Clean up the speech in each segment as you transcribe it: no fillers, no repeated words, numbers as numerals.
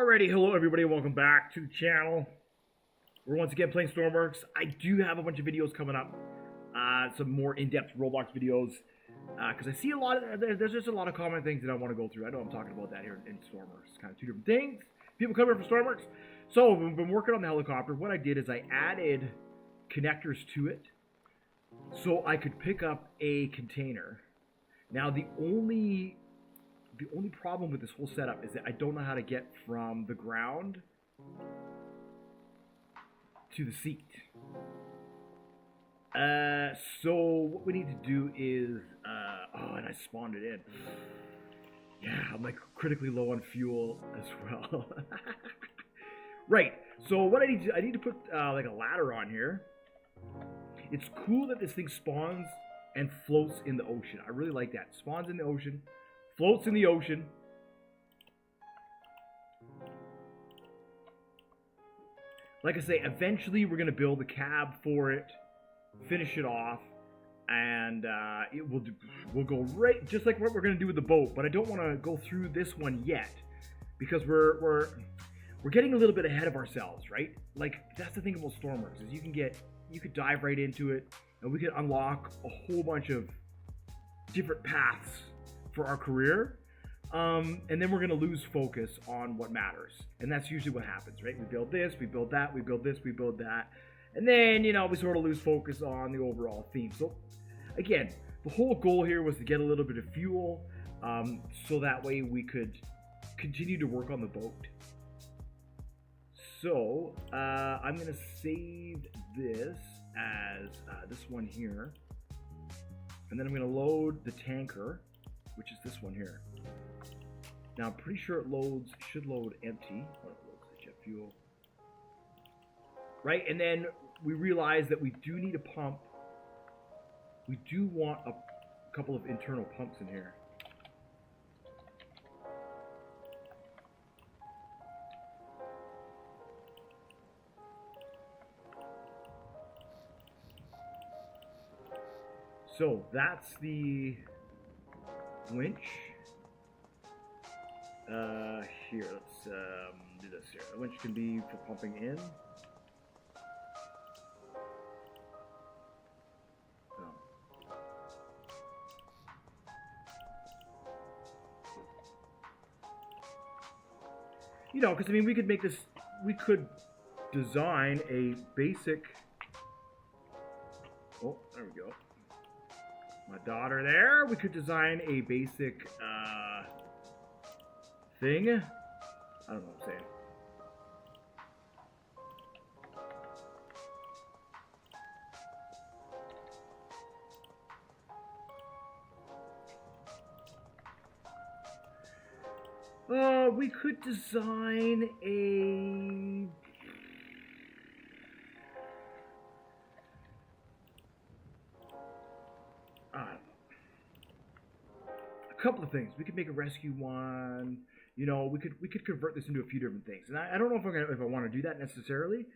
Alrighty, hello everybody, welcome back to the channel. We're once again playing Stormworks. I do have a bunch of videos coming up, some more in-depth Roblox videos, because I see a lot of, there's just a lot of common things that I want to go through. I know I'm talking about that here in Stormworks. It's kind of two different things. People come here for Stormworks. So, we've been working on the helicopter. What I did is I added connectors to it, so I could pick up a container. Now, the only problem with this whole setup is that I don't know how to get from the ground to the seat. So what we need to do is, oh, and I spawned it in. Yeah, I'm like critically low on fuel as well. Right, so what I need to put like a ladder on here. It's cool that this thing spawns and floats in the ocean. I really like that. Spawns in the ocean. Floats in the ocean. Like I say, eventually we're going to build a cab for it, finish it off, and we'll go right, just like what we're going to do with the boat. But I don't want to go through this one yet, because we're getting a little bit ahead of ourselves, right? Like, that's the thing about Stormworks, is you could dive right into it, and we could unlock a whole bunch of different paths for our career, and then we're going to lose focus on what matters, and that's usually what happens, right? We build this, we build that, we build this, we build that, and then, you know, we sort of lose focus on the overall theme. So again, the whole goal here was to get a little bit of fuel, so that way we could continue to work on the boat. So I'm going to save this as this one here, and then I'm going to load the tanker, which is this one here. Now I'm pretty sure it should load empty. Oh, it loads the jet fuel. Right, and then we realize that we do need a pump. We do want a couple of internal pumps in here. So that's the winch. Here, let's do this here. The winch can be for pumping in. You know, because I mean, we could design a basic. Oh, there we go. My daughter there. We could design a basic thing. I don't know what I'm saying. We could design a couple of things. We could make a rescue one. You know, we could convert this into a few different things. And I don't know if I want to do that necessarily.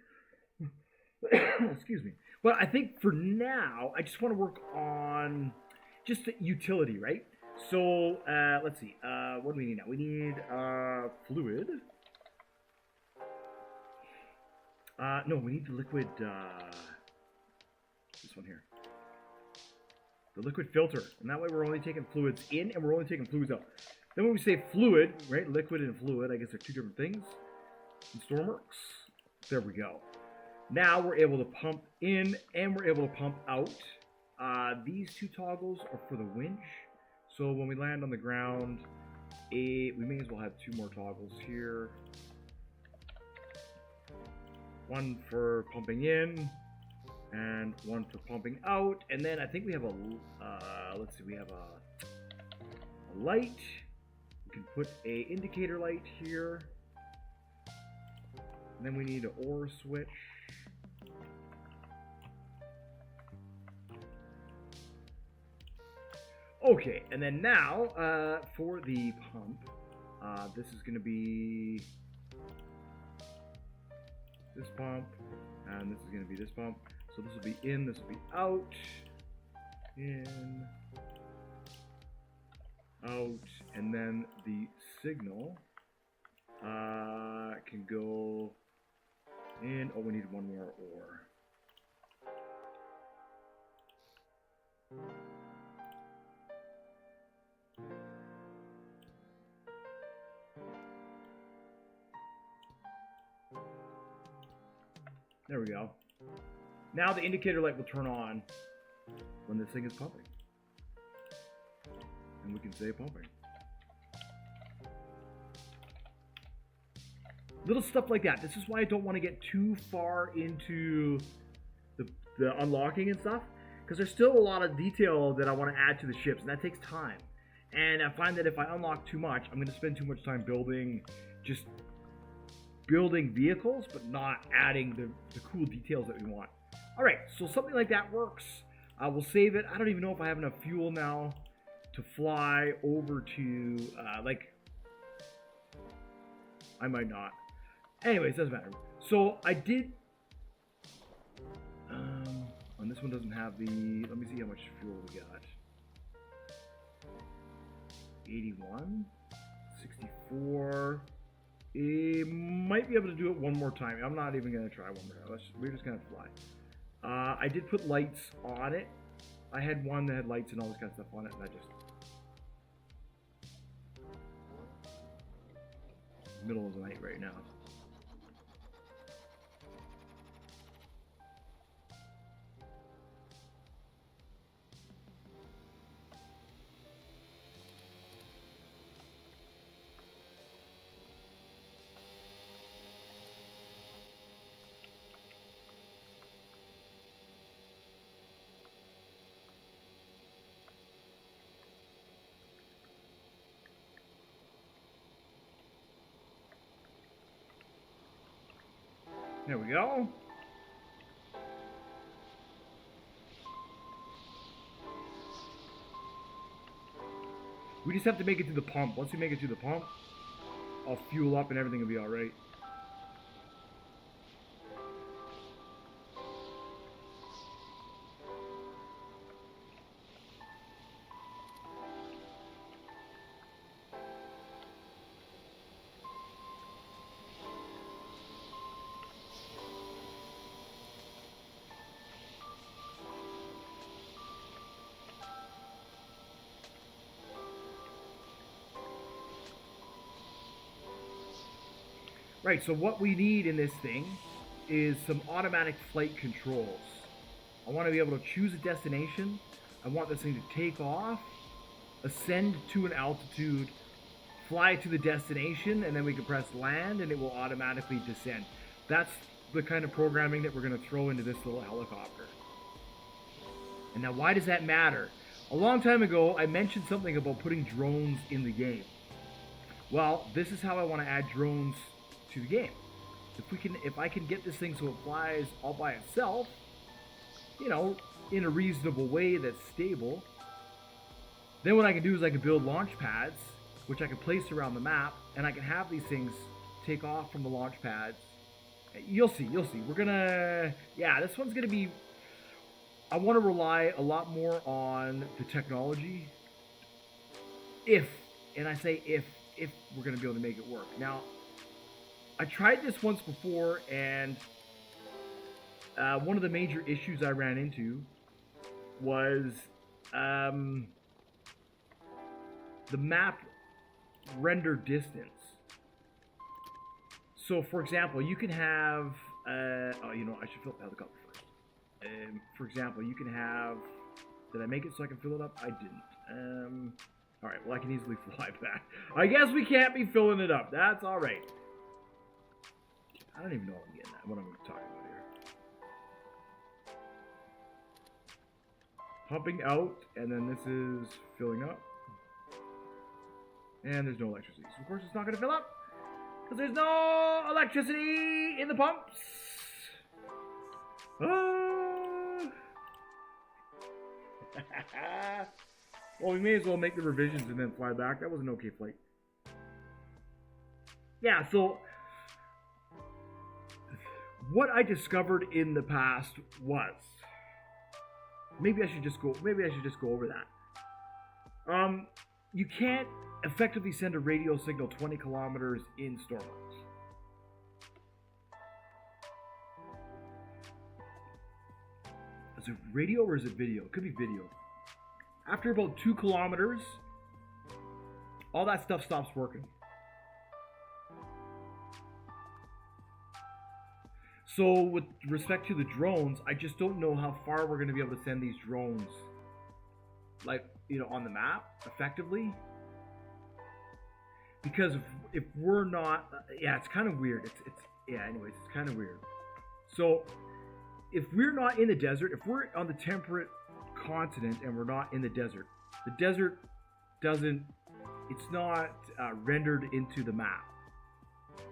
Excuse me. But I think for now, I just want to work on just the utility, right? So let's see. What do we need now? We need fluid. No, we need the liquid. This one here. The liquid filter, and that way we're only taking fluids in and we're only taking fluids out. Then when we say fluid, right, liquid and fluid, I guess they're two different things in Stormworks. There we go. Now we're able to pump in and we're able to pump out. These two toggles are for the winch, so when we land on the ground, we may as well have two more toggles here. One for pumping in and one for pumping out, and then I think we have a let's see, we have a light. We can put a indicator light here, and then we need an ore switch. Okay, and then now for the pump, this is going to be this pump, and this is going to be this pump. So this will be in, this will be out, in, out, and then the signal can go in. Oh, we need one more ore. There we go. Now the indicator light will turn on when this thing is pumping. And we can say pumping. Little stuff like that. This is why I don't want to get too far into the unlocking and stuff. Because there's still a lot of detail that I want to add to the ships. And that takes time. And I find that if I unlock too much, I'm going to spend too much time building vehicles, but not adding the cool details that we want. Alright, so something like that works. We'll save it. I don't even know if I have enough fuel now to fly over to, I might not. Anyways, doesn't matter. So I did, and this one doesn't have the, let me see how much fuel we got. 81, 64. Might be able to do it one more time. I'm not even going to try one more time. We're just going to fly. I did put lights on it. I had one that had lights and all this kind of stuff on it, and I just... Middle of the night right now. There we go. We just have to make it to the pump. Once we make it to the pump, I'll fuel up and everything will be alright. Right, so what we need in this thing is some automatic flight controls. I want to be able to choose a destination. I want this thing to take off, ascend to an altitude, fly to the destination, and then we can press land and it will automatically descend. That's the kind of programming that we're going to throw into this little helicopter. And now why does that matter? A long time ago, I mentioned something about putting drones in the game. Well, this is how I want to add drones to the game. If I can get this thing so it flies all by itself, you know, in a reasonable way that's stable, then what I can do is I can build launch pads, which I can place around the map, and I can have these things take off from the launch pads. You'll see. We're gonna, yeah, this one's gonna be, I want to rely a lot more on the technology if we're gonna be able to make it work. Now, I tried this once before, and one of the major issues I ran into was the map render distance. So, for example, you can have, oh, you know, I should fill up the helicopter first. For example, you can have, did I make it so I can fill it up? I didn't. All right, well, I can easily fly back. I guess we can't be filling it up. That's all right. I don't even know what I'm talking about here. Pumping out, and then this is filling up. And there's no electricity. So, of course, it's not going to fill up, because there's no electricity in the pumps. Well, we may as well make the revisions and then fly back. That was an okay flight. Yeah, so what I discovered in the past was, maybe I should just go over that. You can't effectively send a radio signal 20 kilometers in Stormworks. Is it radio or is it video? It could be video. After about 2 kilometers, all that stuff stops working. So with respect to the drones, I just don't know how far we're going to be able to send these drones, like, you know, on the map effectively. Because if we're not, yeah, it's kind of weird. Anyways, it's kind of weird. So if we're not in the desert, if we're on the temperate continent and we're not in the desert doesn't, it's not rendered into the map.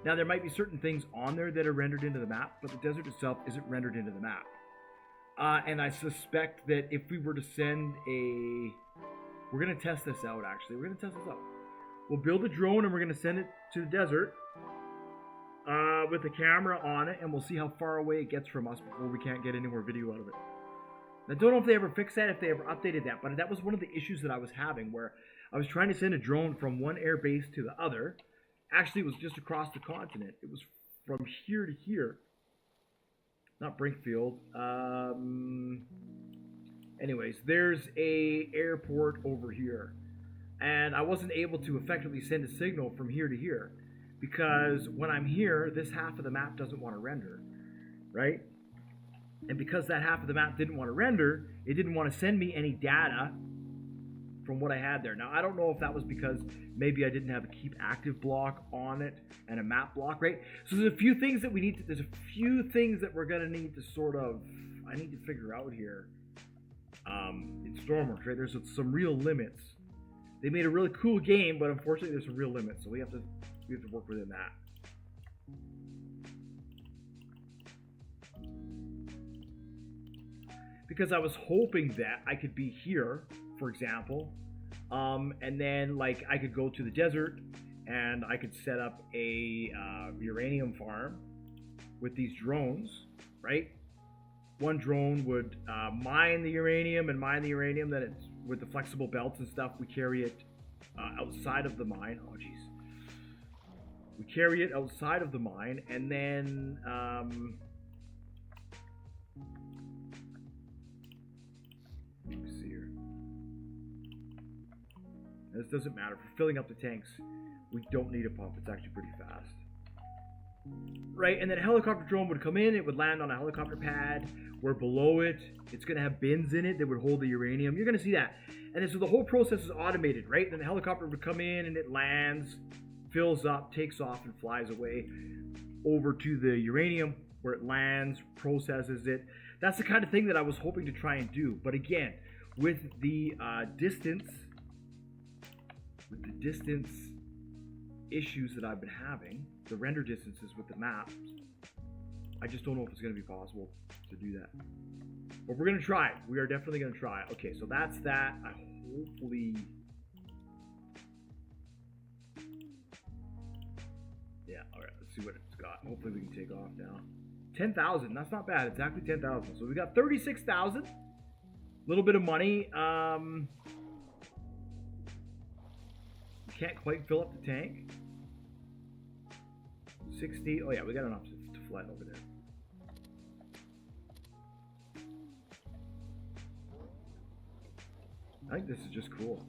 Now, there might be certain things on there that are rendered into the map, but the desert itself isn't rendered into the map. And I suspect that if we were to send a... We're going to test this out, actually. We're going to test this out. We'll build a drone and we're going to send it to the desert with a camera on it, and we'll see how far away it gets from us before we can't get any more video out of it. I don't know if they ever fixed that, if they ever updated that, but that was one of the issues that I was having, where I was trying to send a drone from one air base to the other. Actually, it was just across the continent. It was from here to here. Not Brinkfield. Anyways, there's a airport over here. And I wasn't able to effectively send a signal from here to here. Because when I'm here, this half of the map doesn't want to render. Right? And because that half of the map didn't want to render, it didn't want to send me any data from what I had there. Now, I don't know if that was because maybe I didn't have a keep active block on it and a map block, right? So there's a few things that we need to, there's a few things that we're going to need to sort of, I need to figure out here in Stormworks, right? There's some real limits. They made a really cool game, but unfortunately there's some real limits, so we have to work within that. Because I was hoping that I could be here, for example, and then like I could go to the desert and I could set up a uranium farm with these drones, right? One drone would mine the uranium, then it's with the flexible belts and stuff, we carry it outside of the mine. Oh geez. We carry it outside of the mine, and then let me see here. This doesn't matter. For filling up the tanks, we don't need a pump. It's actually pretty fast. Right, and then a helicopter drone would come in. It would land on a helicopter pad, where below it, it's going to have bins in it that would hold the uranium. You're going to see that. And then, so the whole process is automated, right? Then the helicopter would come in and it lands, fills up, takes off, and flies away over to the uranium, where it lands, processes it. That's the kind of thing that I was hoping to try and do. But again, with the distance issues that I've been having, the render distances with the maps, I just don't know if it's going to be possible to do that. But we're going to try. We are definitely going to try. Okay, so that's that. I hopefully... Yeah, alright, let's see what it's got. Hopefully we can take off now. 10,000, that's not bad. Exactly 10,000. So we got 36,000. A little bit of money. Can't quite fill up the tank. 60. Oh yeah, we got enough to flatten over there. I think this is just cool.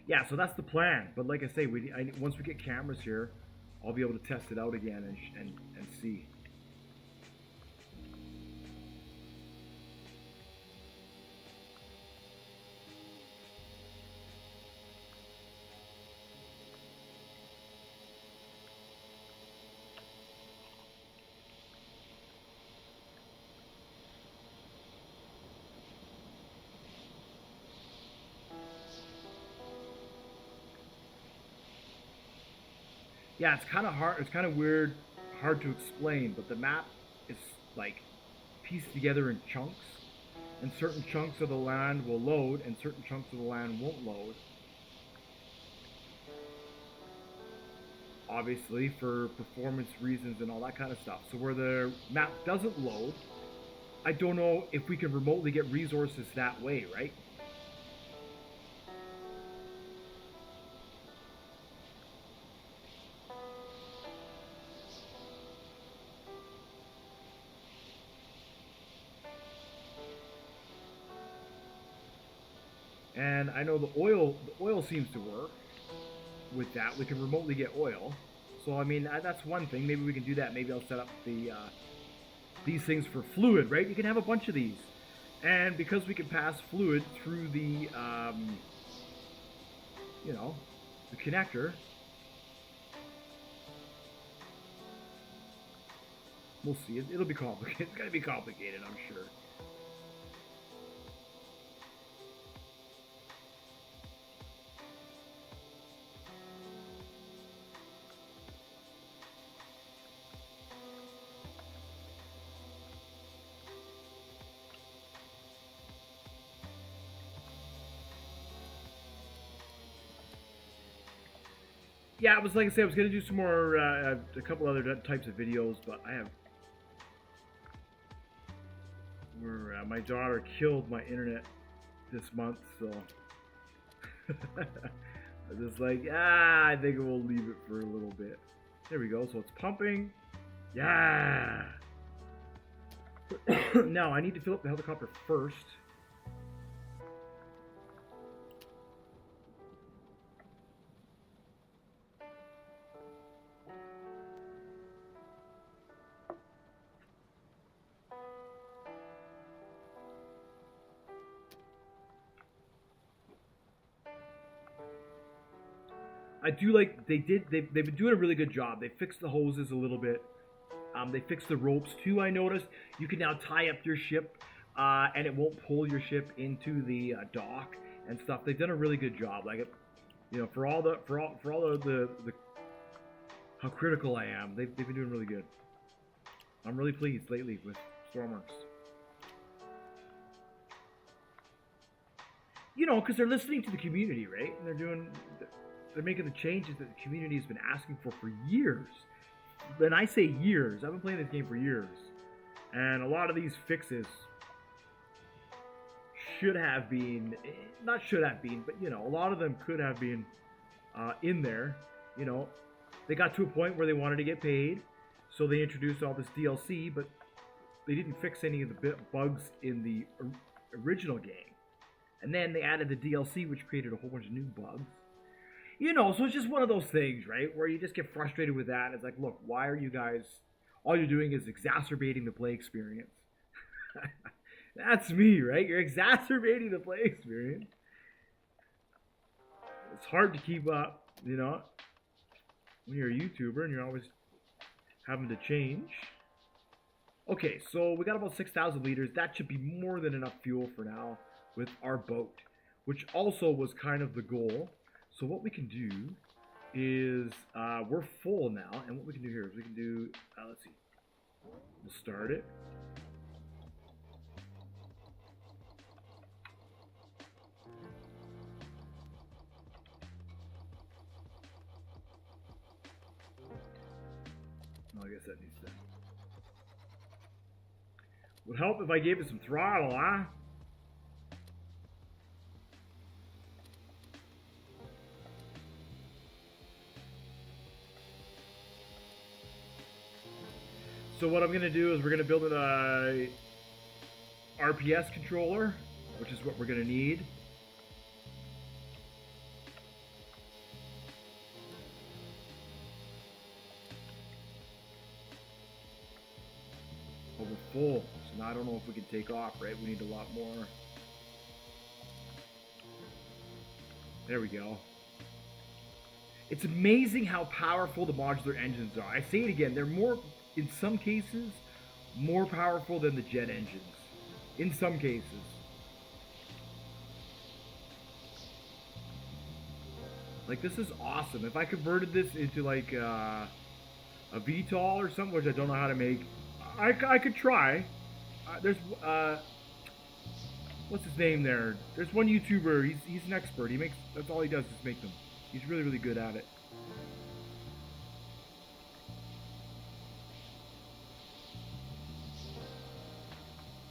Yeah, so that's the plan. But like I say, once we get cameras here, I'll be able to test it out again and see. Yeah, it's kind of hard. It's kind of weird, hard to explain. But the map is like pieced together in chunks, and certain chunks of the land will load, and certain chunks of the land won't load. Obviously, for performance reasons and all that kind of stuff. So where the map doesn't load, I don't know if we can remotely get resources that way, right? And I know the oil seems to work with that. We can remotely get oil. So I mean, that's one thing. Maybe we can do that. Maybe I'll set up these things for fluid, right? You can have a bunch of these. And because we can pass fluid through the, you know, the connector, we'll see. It'll be complicated. It's going to be complicated, I'm sure. Yeah, it was like I said, I was gonna do some more, a couple other types of videos, but I have, where my daughter killed my internet this month, so I was just like, I think we'll leave it for a little bit. There we go. So it's pumping. Yeah. Now I need to fill up the helicopter first. I do like they've been doing a really good job. They fixed the hoses a little bit. They fixed the ropes too. I noticed you can now tie up your ship, and it won't pull your ship into the dock and stuff. They've done a really good job. Like it, you know, for all the how critical I am. They've been doing really good. I'm really pleased lately with Stormworks. You know, because they're listening to the community, right? And they're making the changes that the community has been asking for years. When I say years, I've been playing this game for years. And a lot of these fixes should have been, not should have been, but you know, a lot of them could have been in there. You know, they got to a point where they wanted to get paid, so they introduced all this DLC, but they didn't fix any of the bugs in the original game. And then they added the DLC, which created a whole bunch of new bugs. You know, so it's just one of those things, right? Where you just get frustrated with that. It's like, look, why are you guys... All you're doing is exacerbating the play experience. That's me, right? You're exacerbating the play experience. It's hard to keep up, you know, when you're a YouTuber and you're always having to change. Okay, so we got about 6,000 liters. That should be more than enough fuel for now with our boat, which also was kind of the goal. So what we can do is, we're full now, and what we can do here is we can do, let's see, we'll start it. Oh, I guess that needs to. Would help if I gave it some throttle, huh? So what I'm going to do is we're going to build a RPS controller, which is what we're going to need. Oh, we're full. So now I don't know if we can take off, right? We need a lot more. There we go. It's amazing how powerful the modular engines are. I say it again, they're more, in some cases, more powerful than the jet engines. In some cases. Like, this is awesome. If I converted this into like a VTOL or something, which I don't know how to make, I could try. There's what's his name there? There's one YouTuber. He's an expert. He makes, that's all he does is make them. He's really, really good at it.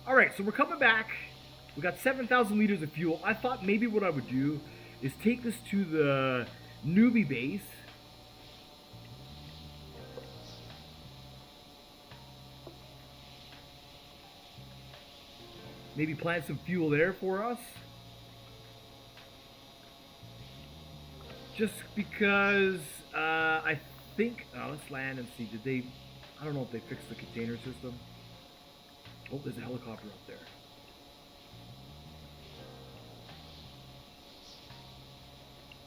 Alright, so we're coming back. We got 7,000 liters of fuel. I thought maybe what I would do is take this to the newbie base. Maybe plant some fuel there for us. Just because I think. Oh, let's land and see. Did they? I don't know if they fixed the container system. Oh, there's a helicopter up there.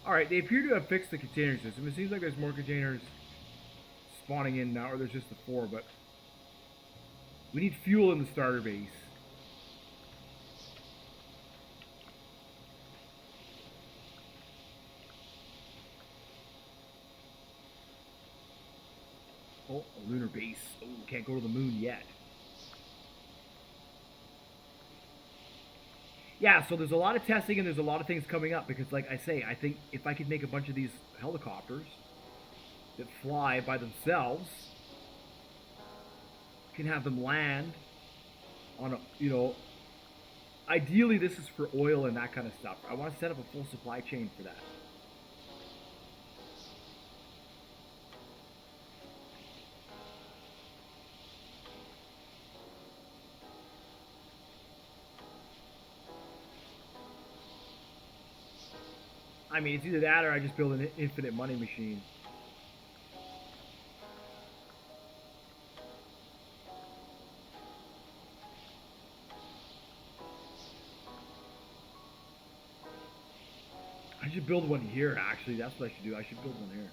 Alright, they appear to have fixed the container system. It seems like there's more containers spawning in now, or there's just the 4, but we need fuel in the starter base. Oh, a lunar base. Oh, can't go to the moon yet. Yeah, so there's a lot of testing and there's a lot of things coming up because, like I say, I think if I could make a bunch of these helicopters that fly by themselves, can have them land on a, you know, ideally this is for oil and that kind of stuff. I want to set up a full supply chain for that. I mean, it's either that or I just build an infinite money machine. I should build one here, actually. That's what I should do. I should build one here.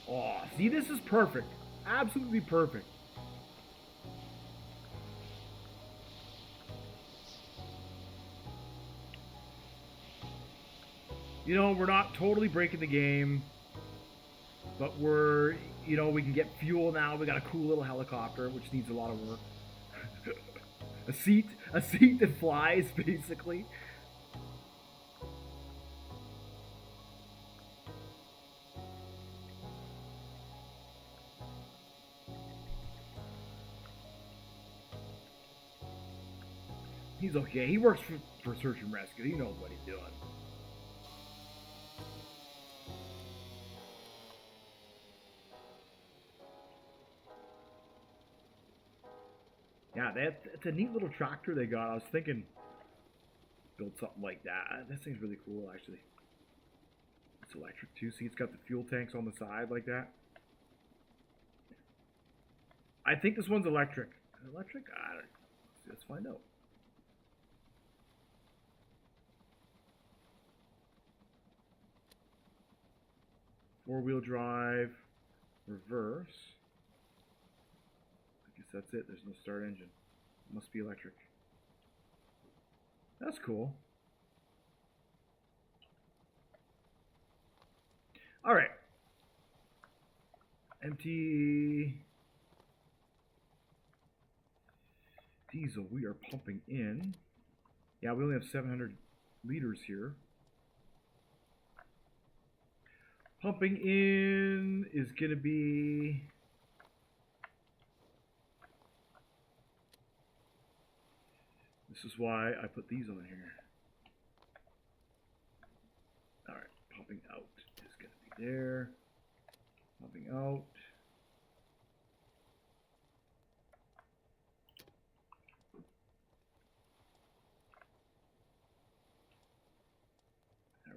Oh, see, this is perfect. Absolutely perfect. You know, we're not totally breaking the game, but we're, you know, we can get fuel now. We got a cool little helicopter, which needs a lot of work. a seat that flies, basically. He's okay. He works for search and rescue. He knows what he's doing. Yeah, it's a neat little tractor they got. I was thinking build something like that. This thing's really cool, actually. It's electric too. See, it's got the fuel tanks on the side like that. I think this one's electric. Electric? I don't know. Let's find out. Four-wheel drive, reverse. I guess that's it. There's no start engine. It must be electric. That's cool. All right. Empty diesel. We are pumping in. Yeah, we only have 700 liters here. Pumping in is going to be... This is why I put these on here. Alright, pumping out is going to be there. Pumping out.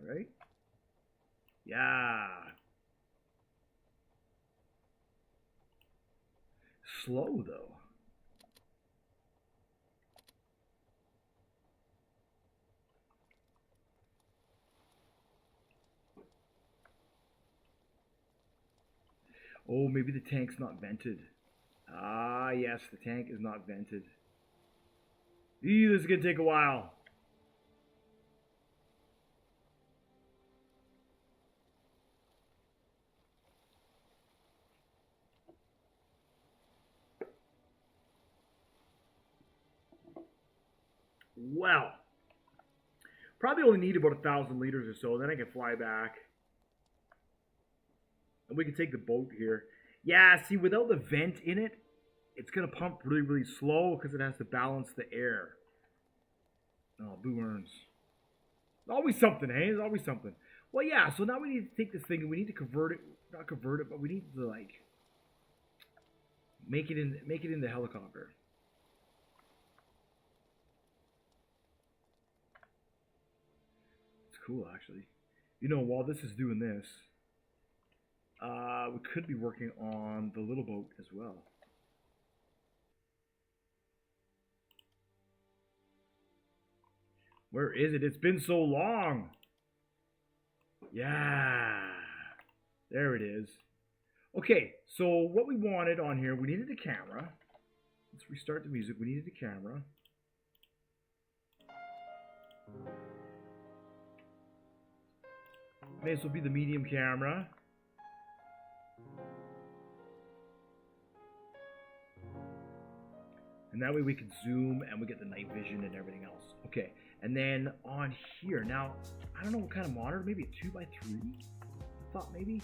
Alright. Yeah. Slow though. Oh, maybe the tank's not vented. Ah, yes, the tank is not vented. Eee, this is gonna take a while. Well, probably only need about 1,000 liters or so. Then I can fly back. And we can take the boat here. Yeah, see, without the vent in it, it's going to pump really, really slow because it has to balance the air. Oh, boo earns. Always something, hey? There's always something. Well, yeah, so now we need to take this thing and we need to convert it. Not convert it, but we need to, like, Make it in the helicopter. It's cool, actually. You know, while this is doing this, we could be working on the little boat as well. Where is it? It's been so long. Yeah. There it is. Okay, so what we wanted on here, we needed a camera. Let's restart the music. We needed a camera. May as well be the medium camera. And that way we can zoom and we get the night vision and everything else. Okay, and then on here, now, I don't know what kind of monitor, maybe a 2x3? I thought maybe.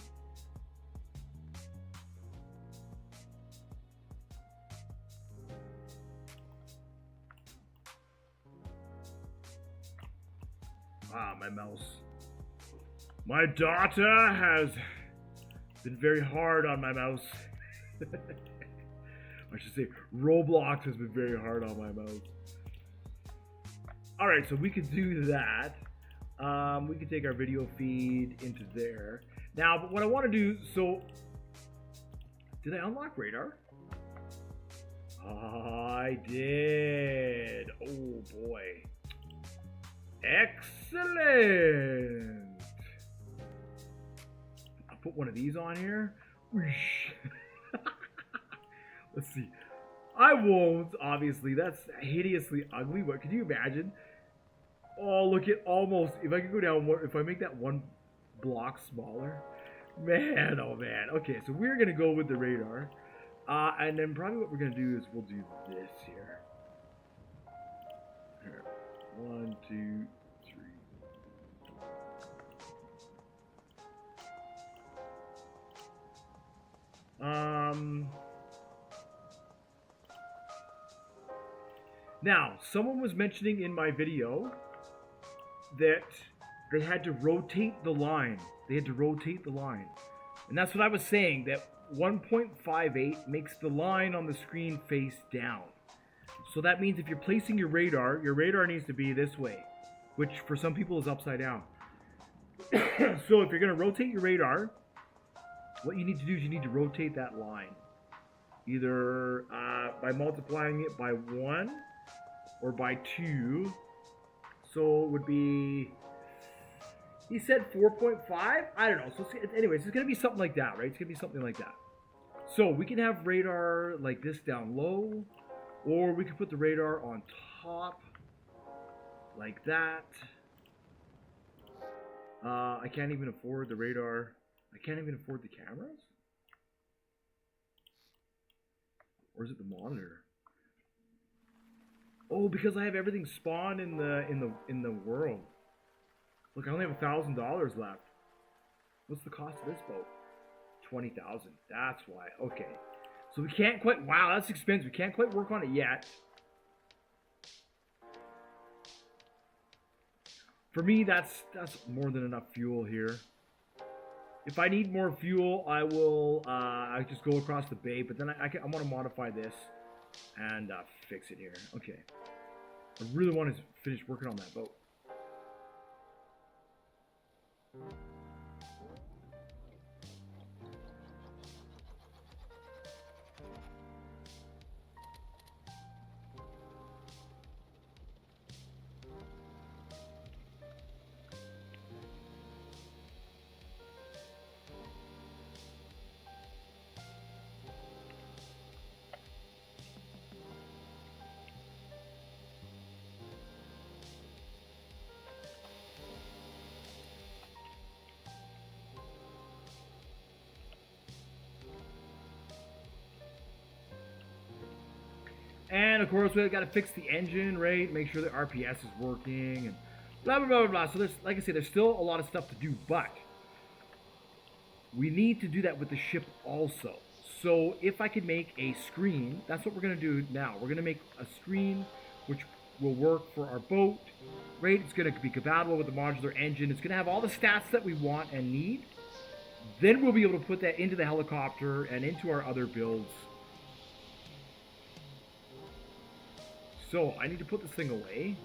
Ah, my mouse. My daughter has been very hard on my mouse. I should say, Roblox has been very hard on my mouse. Alright, so we could do that. We could take our video feed into there. Now, but what I want to do, so... Did I unlock radar? I did. Oh, boy. Excellent. I'll put one of these on here. Let's see. I won't, obviously. That's hideously ugly, but could you imagine? Oh, look at almost, if I could go down more, if I make that one block smaller. Man, oh man. Okay, so we're going to go with the radar. And then probably what we're going to do is we'll do this here. Here. 1, 2, 3. Now, someone was mentioning in my video that they had to rotate the line. They had to rotate the line. And that's what I was saying, that 1.58 makes the line on the screen face down. So that means if you're placing your radar needs to be this way, which for some people is upside down. So if you're going to rotate your radar, what you need to do is you need to rotate that line. Either by multiplying it by 1 or by 2. So it would be, he said 4.5? I don't know. So anyways, it's going to be something like that, right? It's going to be something like that. So we can have radar like this down low, or we could put the radar on top like that. I can't even afford the radar. I can't even afford the cameras? Or is it the monitor? Oh, because I have everything spawned in the world. Look, I only have $1,000 left. What's the cost of this boat? 20,000. That's why. Okay. So we can't quite. Wow, that's expensive. We can't quite work on it yet. For me, that's more than enough fuel here. If I need more fuel, I will I just go across the bay. But then I want to modify this and fix it here. Okay. I really want to finish working on that boat. And of course, we've got to fix the engine, right? Make sure the RPS is working, and blah, blah, blah, blah, blah. So there's, like I said, there's still a lot of stuff to do, but we need to do that with the ship also. So if I could make a screen, that's what we're going to do now. We're going to make a screen which will work for our boat, right? It's going to be compatible with the modular engine. It's going to have all the stats that we want and need. Then we'll be able to put that into the helicopter and into our other builds. So I need to put this thing away.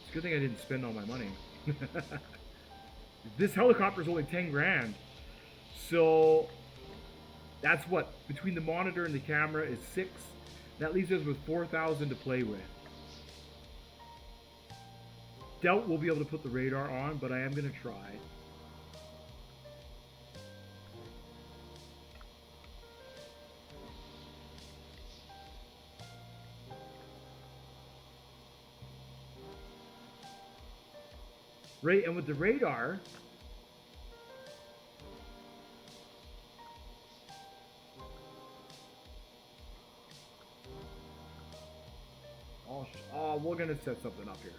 It's a good thing I didn't spend all my money. This helicopter is only 10 grand. So that's what, between the monitor and the camera is 6. That leaves us with 4,000 to play with. Doubt we'll be able to put the radar on, but I am going to try. Right, and with the radar, oh, we're gonna set something up here.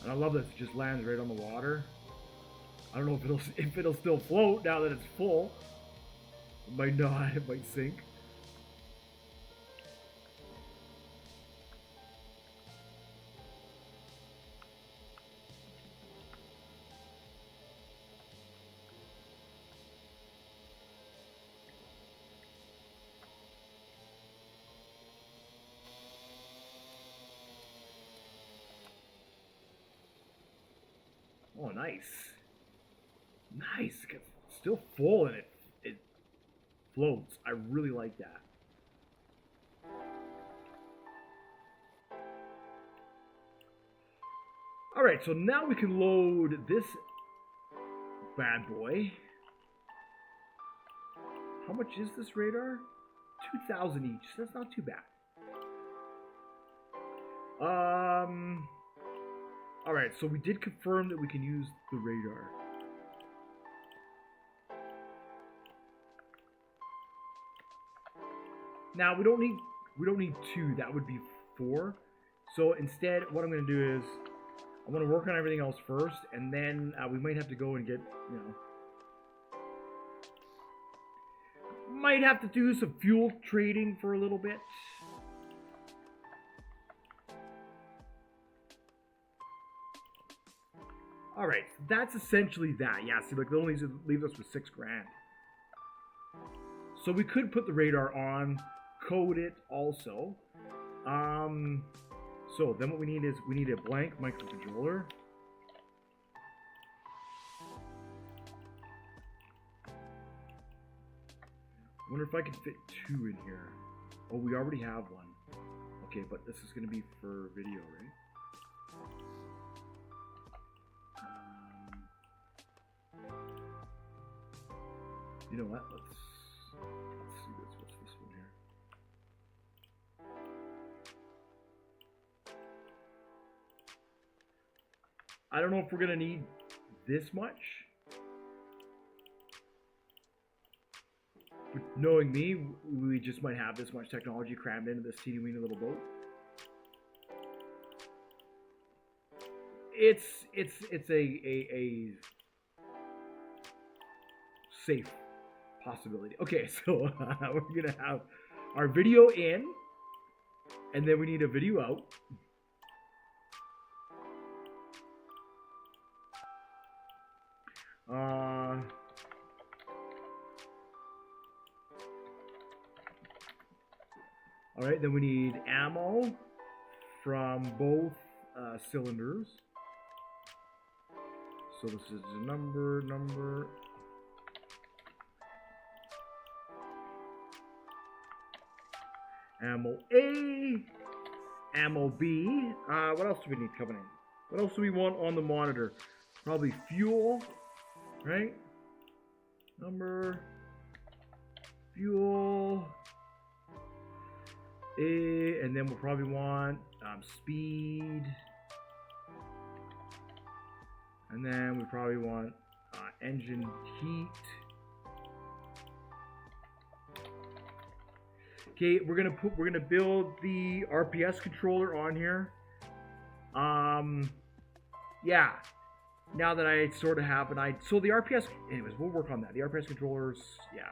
And I love this; it just lands right on the water. I don't know if it'll still float now that it's full. It might not. It might sink. Oh, nice. Nice. It's still full and it floats. I really like that. Alright, so now we can load this bad boy. How much is this radar? 2,000 each. That's not too bad. Alright, so we did confirm that we can use the radar. Now we don't need 2, that would be 4. So instead what I'm gonna do is I'm gonna work on everything else first, and then we might have to go and get, you know, might have to do some fuel trading for a little bit. Alright, that's essentially that. Yeah, see, like, it only leaves us with 6 grand. So we could put the radar on, code it also. So then what we need is, we need a blank microcontroller. I wonder if I can fit 2 in here. Oh, we already have one. Okay, but this is going to be for video, right? You know what? Let's see this. What's this one here? I don't know if we're gonna need this much. But knowing me, we just might have this much technology crammed into this teeny weeny little boat. It's a safe possibility. Okay, so we're gonna have our video in, and then we need a video out. All right, then we need ammo from both cylinders. So this is the number. Ammo A, ammo B. What else do we need coming in? What else do we want on the monitor? Probably fuel, right? Number, fuel, A, and then we'll probably want speed, and then we probably want engine heat. Okay, we're gonna build the RPS controller on here. Yeah. Now that I sort of have so the RPS, anyways, we'll work on that. The RPS controllers, yeah.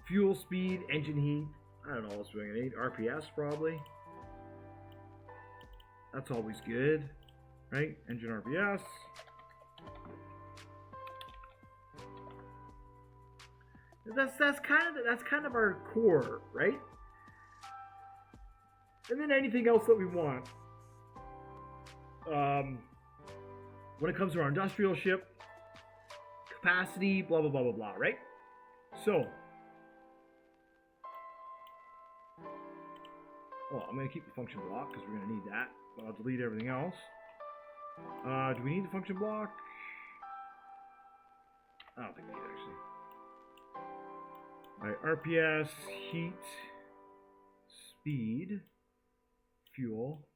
fuel speed, engine heat. I don't know what else we're gonna need. RPS probably. That's always good, right? Engine RPS. That's kind of our core, right? And then anything else that we want. When it comes to our industrial ship, capacity, blah blah blah blah blah, right? So, I'm gonna keep the function block because we're gonna need that. But I'll delete everything else. Do we need the function block? I don't think we need it actually. Alright, RPS, heat, speed, fuel,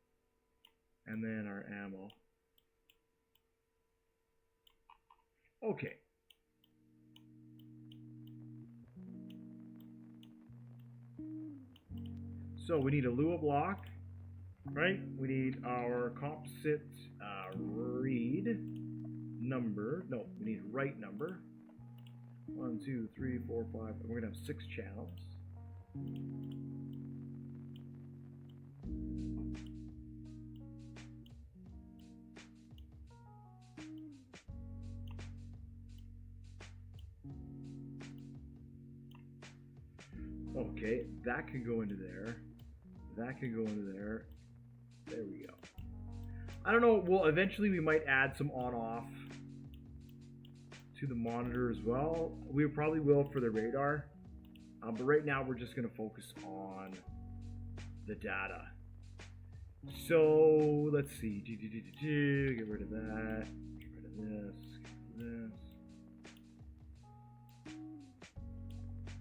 and then our ammo. Okay. So we need a Lua block, right? We need our composite read number. No, we need write number. 1, 2, 3, 4, 5. And we're gonna have 6 channels. Okay, that can go into there. That can go into there. There we go. I don't know. Well, eventually we might add some on-off to the monitor as well. We probably will for the radar. But right now we're just going to focus on the data. So let's see. Get rid of that. Get rid of this. Get rid of this.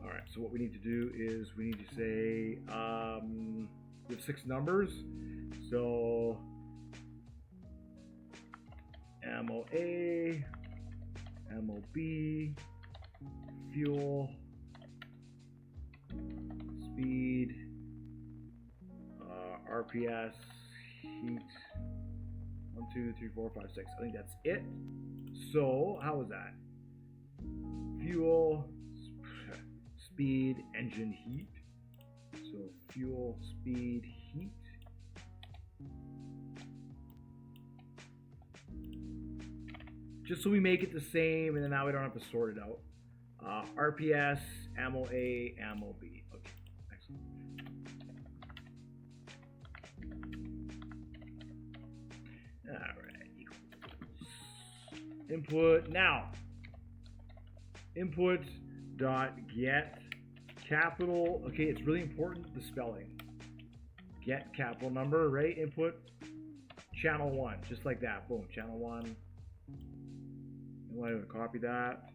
Alright, so what we need to do is we need to say we have 6 numbers. So ammo A, ammo B, fuel, speed, RPS, heat, 1, 2, 3, 4, 5, 6. I think that's it. So how was that? Fuel, speed, engine, heat. So fuel, speed, heat. Just so we make it the same, and then now we don't have to sort it out. RPS, ammo A, ammo B. Okay, excellent. Alright, equals. Input, now. Input dot get capital. Okay, it's really important, the spelling. Get capital number, right? Input channel 1, just like that. Boom, channel 1. I'm going to copy that.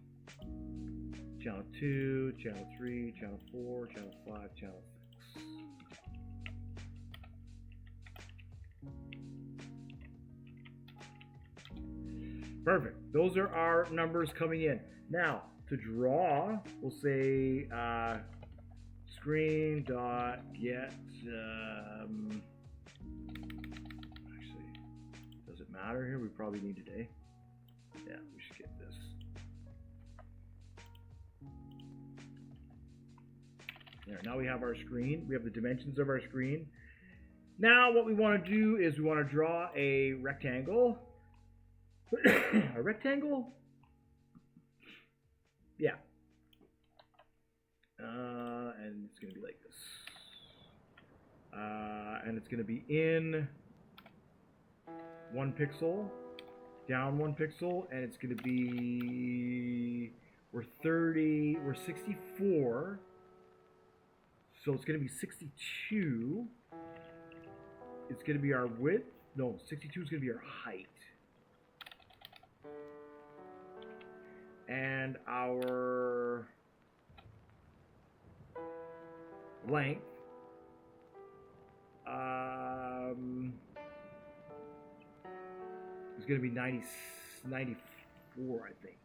Channel 2, channel 3, channel 4, channel 5, channel 6. Perfect. Those are our numbers coming in. Now, to draw, we'll say screen dot get. Actually, does it matter here? We probably need today. Yeah, we should get this. There, now we have our screen. We have the dimensions of our screen. Now what we want to do is we want to draw a rectangle. A rectangle? Yeah. And it's going to be like this. And it's going to be in 1 pixel. Down 1 pixel, and it's going to be, we're 64, so it's going to be 62. It's going to be our width. No, 62 is going to be our height. And our length. It's going to be 94, I think.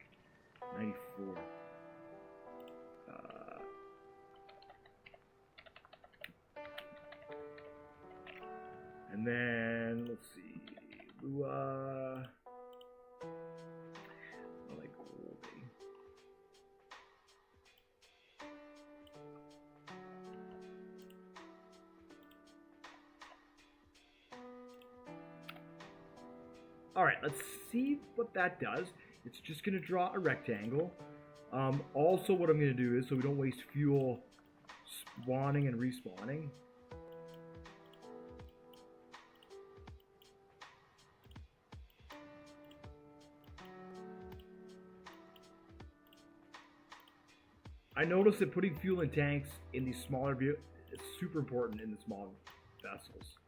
94. And then, let's see. Lua. I like gold. All right, let's see what that does. It's just going to draw a rectangle. Also, what I'm going to do is, so we don't waste fuel spawning and respawning, I noticed that putting fuel in tanks in these smaller vehicles is super important in the small vessels.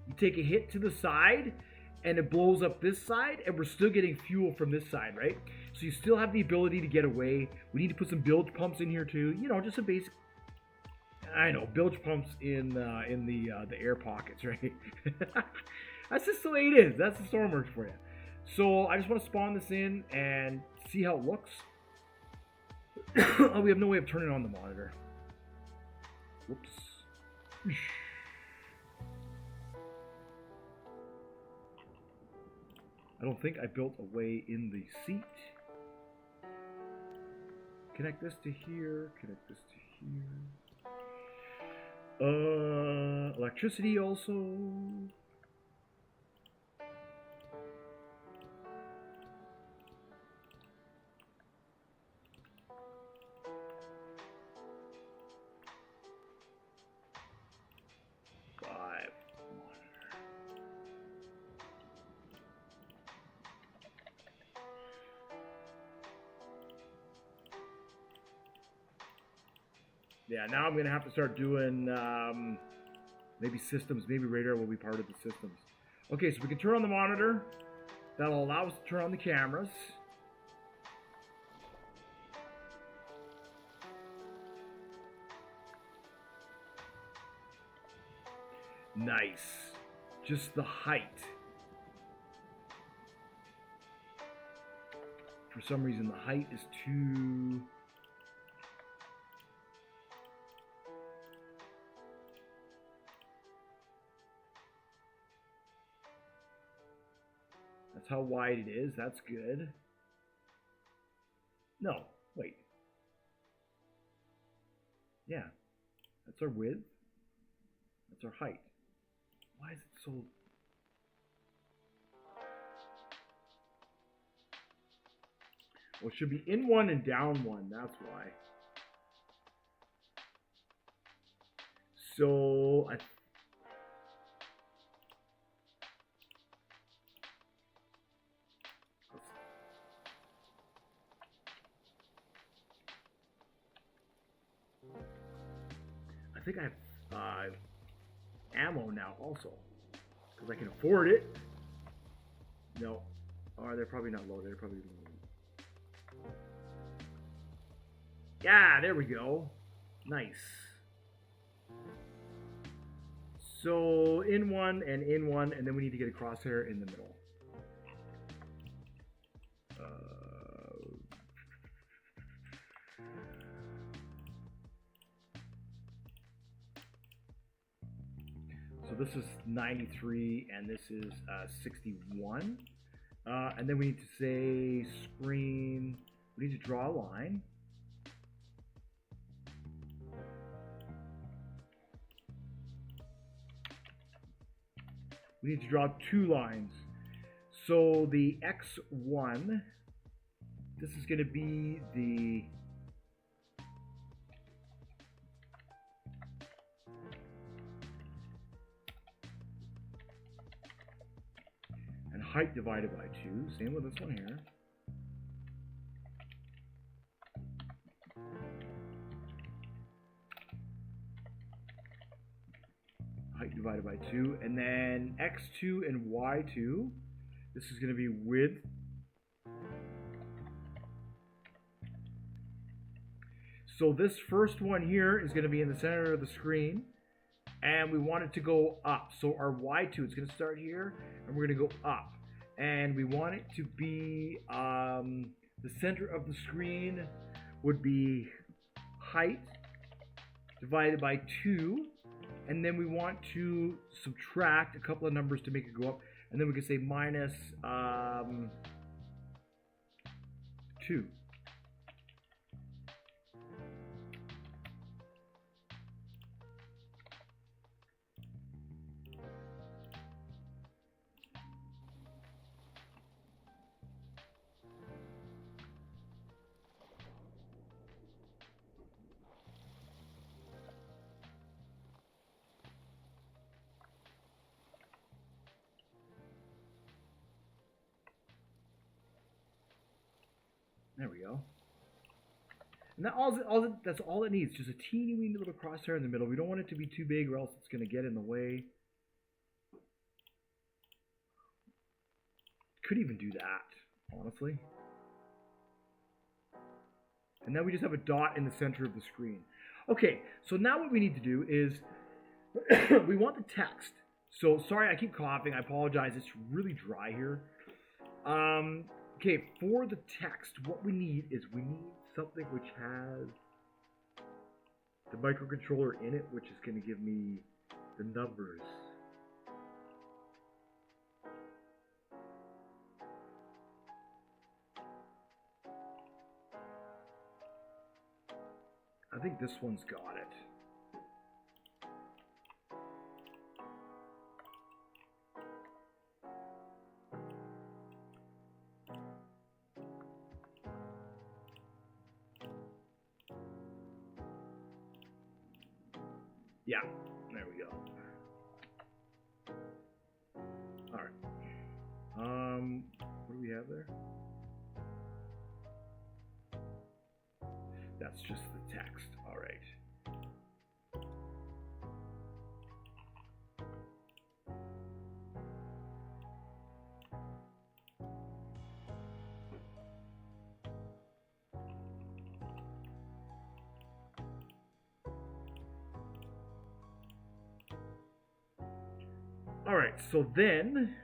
You take a hit to the side and it blows up this side, and we're still getting fuel from this side, right? So you still have the ability to get away. We need to put some bilge pumps in here too. You know, just a basic. I know, bilge pumps in the air pockets, right? That's just the way it is. That's the Stormworks for you. So I just want to spawn this in and see how it looks. Oh, we have no way of turning on the monitor. Whoops. I don't think I built a way in the seat. Connect this to here. Connect this to here. Electricity also. Yeah, now I'm going to have to start doing maybe systems, maybe radar will be part of the systems. Okay, so we can turn on the monitor. That'll allow us to turn on the cameras. Nice. Just the height. For some reason, the height is too... That's how wide it is. That's good. No, wait. Yeah. That's our width. That's our height. Why is it so... Well, it should be in one and down one. That's why. So, I think I have ammo now also, because I can afford it. No, oh, they're probably not low. They're probably low. Yeah, there we go. Nice. So in one, and then we need to get a crosshair in the middle. So this is 93 and this is 61. And then we need to say screen, we need to draw a line. We need to draw two lines. So the X1, this is going to be the height divided by 2. Same with this one here. Height divided by 2. And then x2 and y2. This is going to be width. So this first one here is going to be in the center of the screen. And we want it to go up. So our y2, it's going to start here. And we're going to go up. And we want it to be, the center of the screen would be height divided by 2. And then we want to subtract a couple of numbers to make it go up. And then we can say minus 2. There we go. And that's all it needs. Just a teeny weeny little crosshair in the middle. We don't want it to be too big or else it's going to get in the way. Could even do that, honestly. And now we just have a dot in the center of the screen. Okay, so now what we need to do is we want the text. So sorry, I keep coughing. I apologize. It's really dry here. Okay, for the text, what we need is we need something which has the microcontroller in it, which is going to give me the numbers. I think this one's got it. Yeah, there we go. All right. What do we have there? That's just the text. All right. All right, so then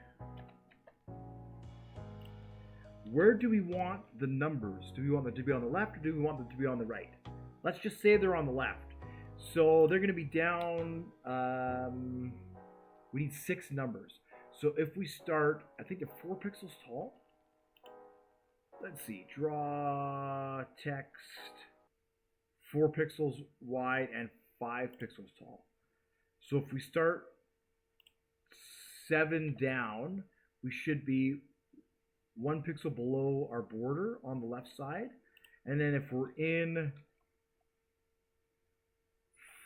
where do we want the numbers? Do we want them to be on the left or do we want them to be on the right? Let's just say they're on the left. So they're going to be down, we need 6 numbers. So if we start, I think at 4 pixels tall. Let's see, draw text 4 pixels wide and 5 pixels tall. So if we start 7 down, we should be 1 pixel below our border on the left side. And then if we're in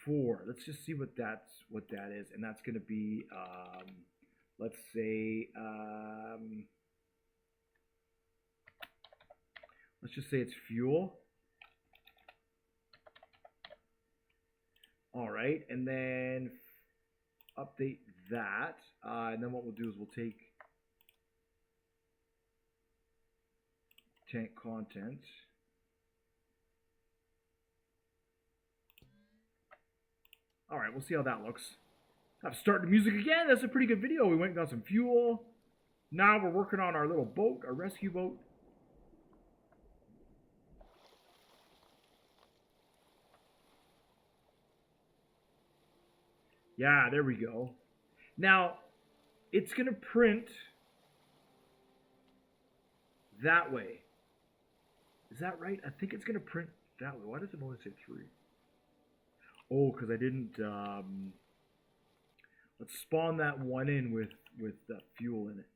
4, let's just see what that is. And that's going to be, let's say, let's just say it's fuel. All right, and then update that. And then what we'll do is we'll take tank content. All right, we'll see how that looks. I've started the music again. That's a pretty good video. We went and got some fuel. Now we're working on our little boat, our rescue boat. Yeah, there we go. Now, it's going to print that way. Is that right? I think it's going to print that way. Why does it only say 3? Oh, because I didn't... let's spawn that one in with fuel in it.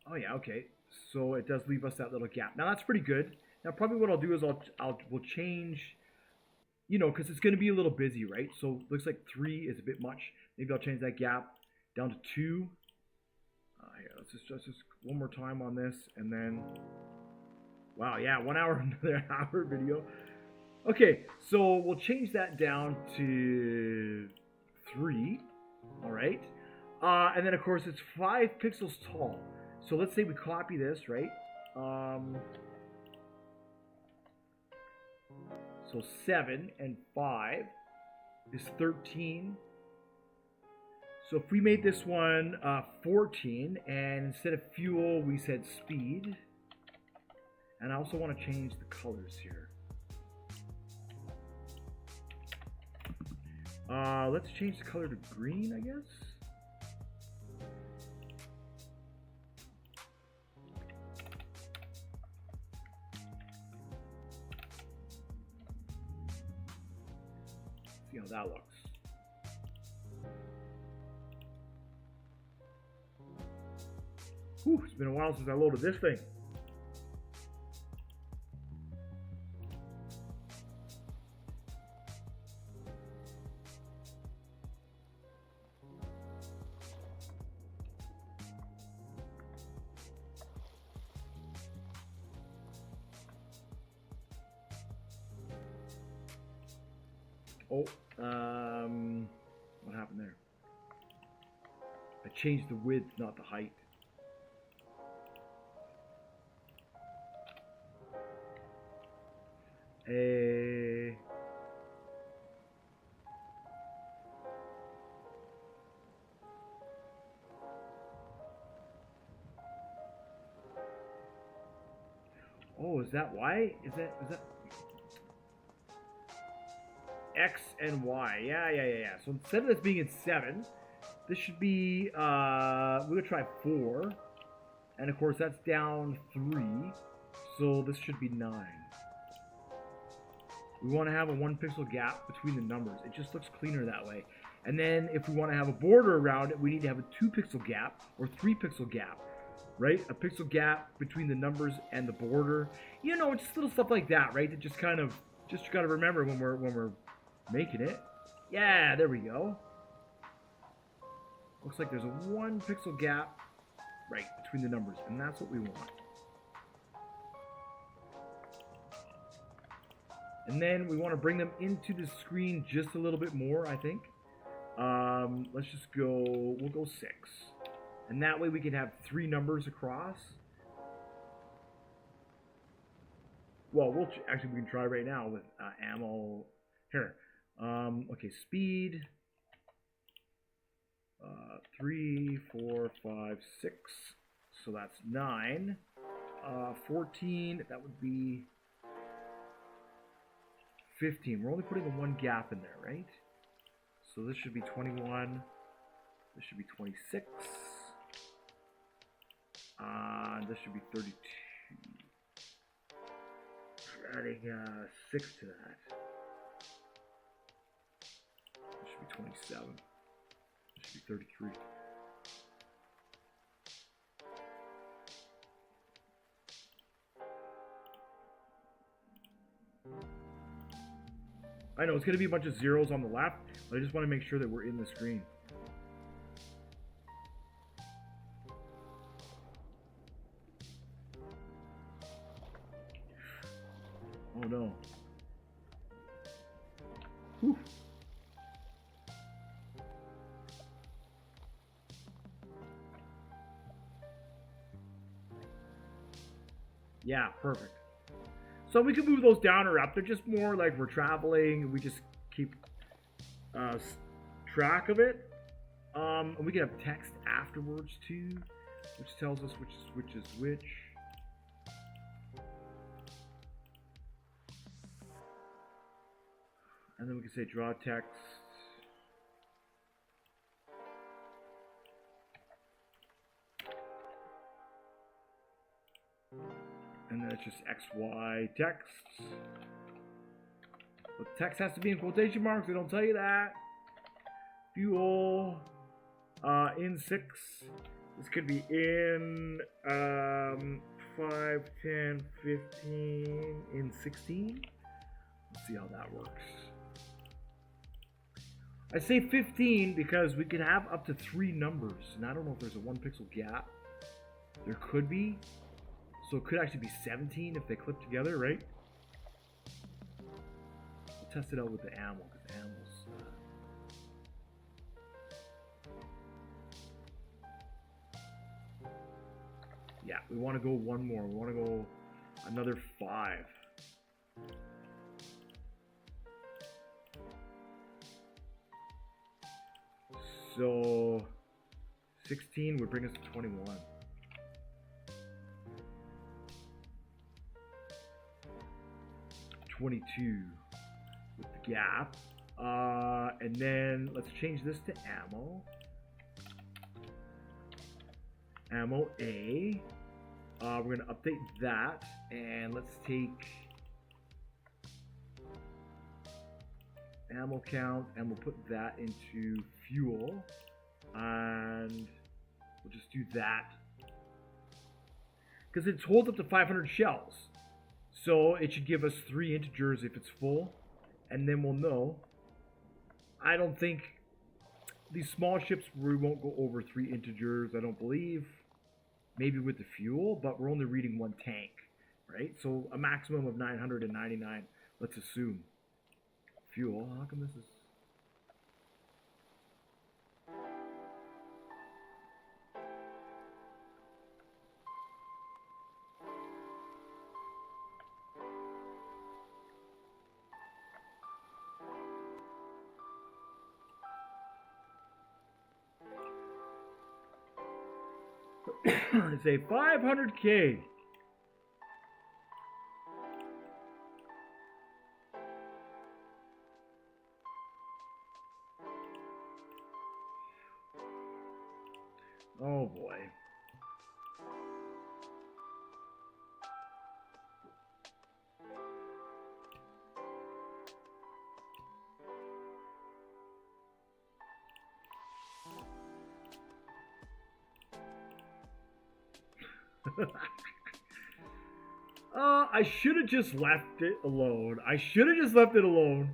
Oh yeah, okay. So it does leave us that little gap. Now that's pretty good. Now probably what I'll do is we'll change, you know, because it's going to be a little busy, right? So looks like 3 is a bit much. Maybe I'll change that gap down to 2. Yeah, let's just one more time on this, and then wow, yeah, 1 hour, another hour video. Okay, so we'll change that down to 3. All right, and then of course it's 5 pixels tall. So let's say we copy this, right? So 7 and 5 is 13. So if we made this one 14, and instead of fuel, we said speed. And I also want to change the colors here. Let's change the color to green, I guess. See how that looks. Whew, it's been a while since I loaded this thing. Oh, what happened there? I changed the width, not the height. Oh, is that why? Is that X and Y? Yeah. So instead of this being in 7, this should be we're gonna try 4, and of course that's down 3, so this should be 9. We want to have a 1 pixel gap between the numbers. It just looks cleaner that way. And then if we want to have a border around it, we need to have a 2 pixel gap or 3 pixel gap, right? A pixel gap between the numbers and the border. You know, just little stuff like that, right? That just kind of, just got to remember when we're making it. Yeah, there we go. Looks like there's a 1 pixel gap, right, between the numbers, and that's what we want. And then we want to bring them into the screen just a little bit more, I think. Let's just go, we'll go 6. And that way we can have 3 numbers across. Well, actually we can try right now with ammo. Here. Okay, speed. 3, 4, 5, 6. So that's 9. 14, that would be 15. We're only putting the 1 gap in there, right? So this should be 21. This should be 26. This should be 32. Adding 6 to that. This should be 27. This should be 33. I know it's going to be a bunch of zeros on the left, but I just want to make sure that we're in the screen. Oh no. Whew. Yeah, perfect. So we can move those down or up. They're just more like we're traveling and we just keep track of it. And we can have text afterwards too, which tells us which is which. And then we can say draw text. And then it's just XY text. But text has to be in quotation marks. They don't tell you that. Fuel in 6. This could be in 5, 10, 15, in 16. Let's see how that works. I say 15 because we can have up to 3 numbers. And I don't know if there's a 1 pixel gap. There could be. So it could actually be 17 if they clip together, right? We'll test it out with the ammo, because the ammo's... Yeah, we want to go 1 more. We want to go another 5. So 16 would bring us to 21. 22 with the gap. And then let's change this to ammo. Ammo A. We're going to update that. And let's take ammo count and we'll put that into fuel. And we'll just do that. because it holds up to 500 shells. So it should give us 3 integers if it's full, and then we'll know. I don't think these small ships, we won't go over 3 integers, I don't believe. Maybe with the fuel, but we're only reading 1 tank, right? So a maximum of 999, let's assume. Fuel, how come this is... Say 500K. Oh boy. I should have just left it alone. I should have just left it alone.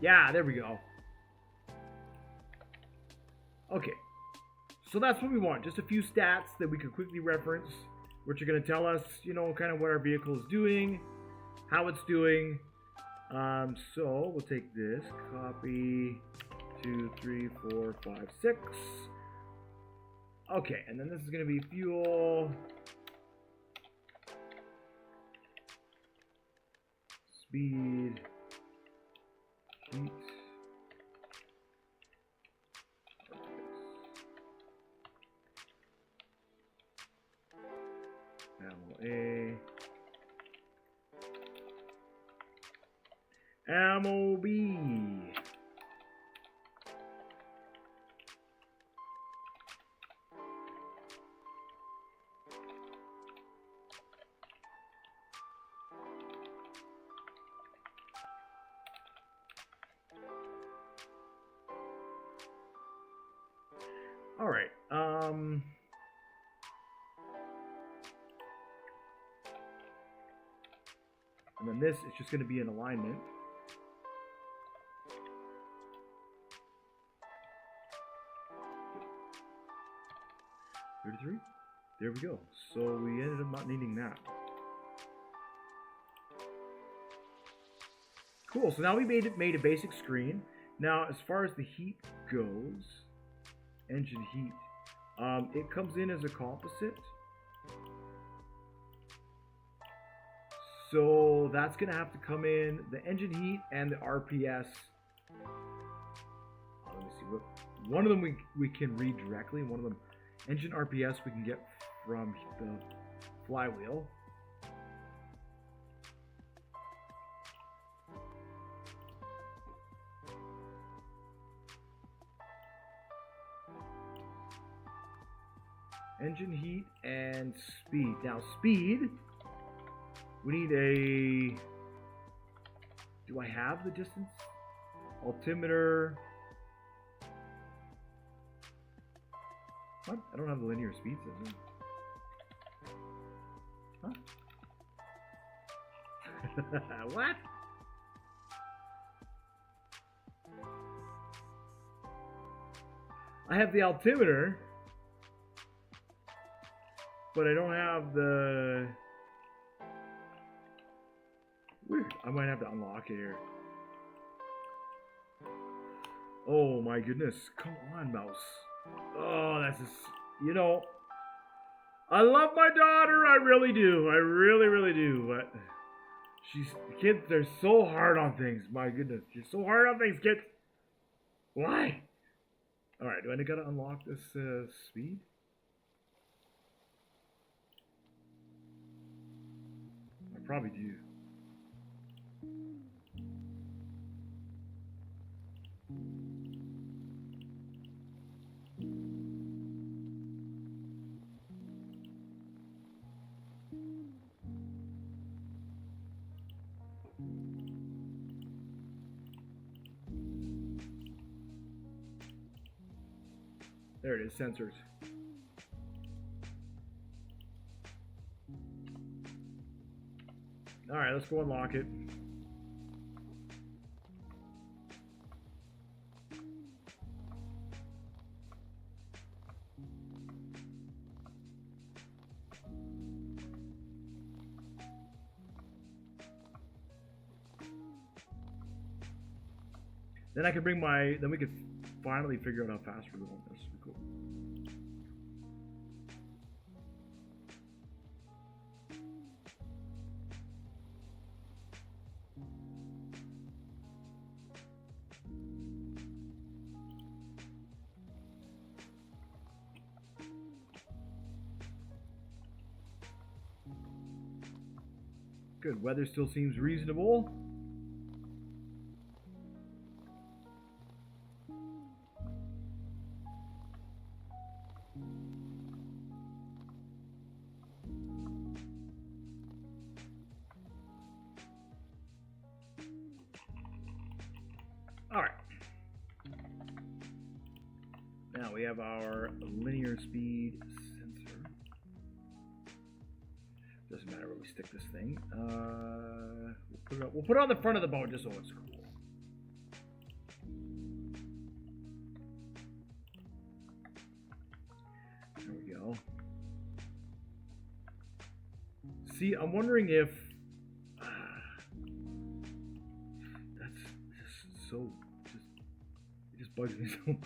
Yeah, there we go. Okay. So that's what we want. Just a few stats that we can quickly reference, which are going to tell us, you know, kind of what our vehicle is doing, how it's doing. So we'll take this, copy 2, 3, 4, 5, 6. Okay, and then this is going to be fuel, speed, heat, ammo A, ammo B. All right. And then this is just going to be an alignment. $33. There we go. So we ended up not needing that. Cool. So now we made a basic screen. Now, as far as the heat goes, engine heat, it comes in as a composite. So that's gonna have to come in the engine heat and the RPS. Let me see. One of them we can read directly. One of them, engine RPS, we can get from the flywheel. Engine heat and speed. Now speed, we need a, do I have the distance? Altimeter. What? I don't have the linear speed system. Huh? What? I have the altimeter, but I don't have the... Weird. I might have to unlock it here. Oh my goodness. Come on, mouse. Oh, that's just... You know, I love my daughter. I really do. I really, really do. But kids, they're so hard on things. My goodness. You're so hard on things, kids. Why? Alright, do I gotta unlock this speed? I probably do. There it is, sensors. Alright, let's go unlock it. Then I can bring my, then we could finally figure out how fast we're going. This would be cool. Good, weather still seems reasonable. Alright. Now we have our linear speed sensor. Doesn't matter where we stick this thing. We'll put it on the front of the boat just so it's cool. There we go. See, I'm wondering if that's just so it just bugs me so much.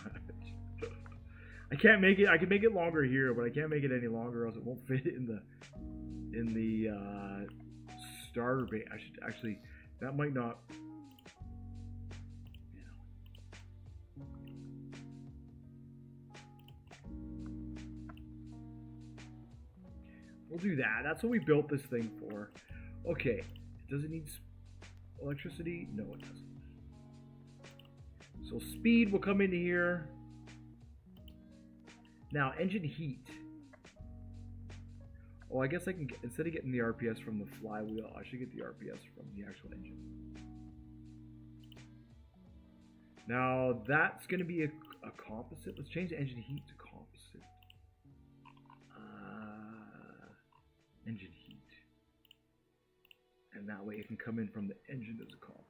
I can't make it. I can make it longer here, but I can't make it any longer, or else it won't fit in the starter bay. I should actually. That might not. We'll do that. That's what we built this thing for. Okay. Does it need electricity? No, it doesn't. So speed will come into here. Now, engine heat. Oh, I guess I can get, instead of getting the RPS from the flywheel, I should get the RPS from the actual engine. Now, that's going to be a composite. Let's change the engine heat to composite. Engine heat. And that way it can come in from the engine as a composite.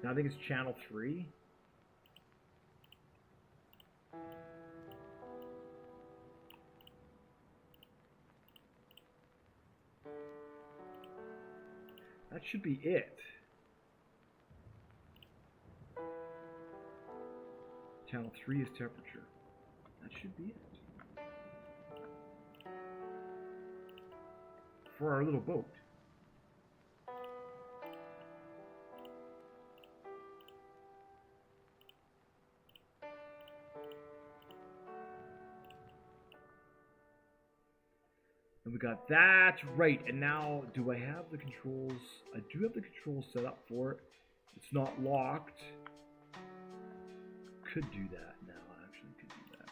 Now I think it's channel 3. That should be it. Channel 3 is temperature. That should be it. For our little boat. And we got that right. And now, do I have the controls? I do have the controls set up for it. It's not locked. Could do that now. Actually, could do that.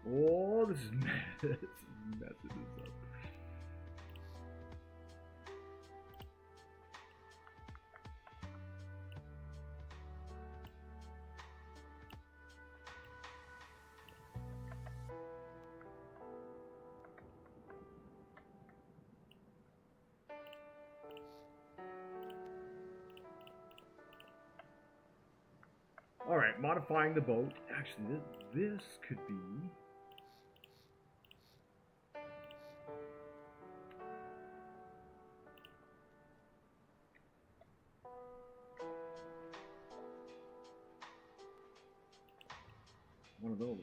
Oh, this is messing this up. All right, modifying the boat. Actually, this could be. one of those.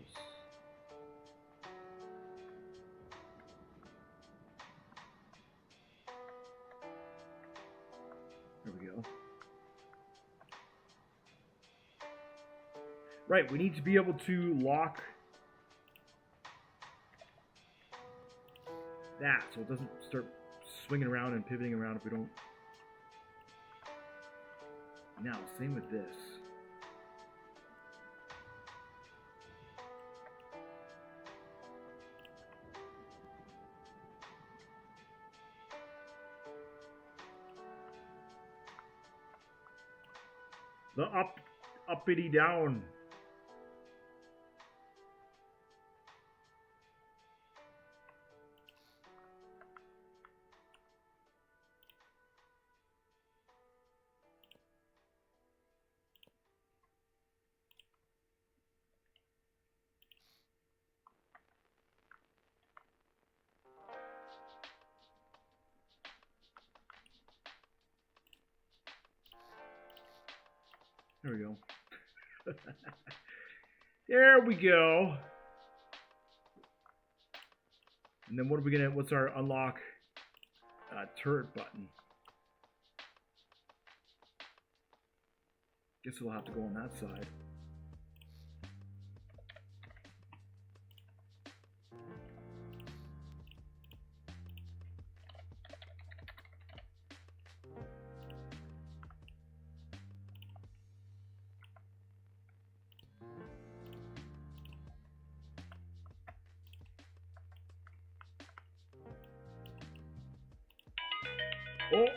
There we go. Right, we need to be able to lock that so it doesn't start swinging around and pivoting around if we don't. Now, same with this. The uppity down. There we go. There we go. And then what are we gonna? What's our unlock turret button? Guess we'll have to go on that side. Oh,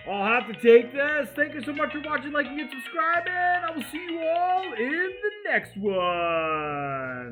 I'll have to take this. Thank you so much for watching, liking, and subscribing. I will see you all in the next one.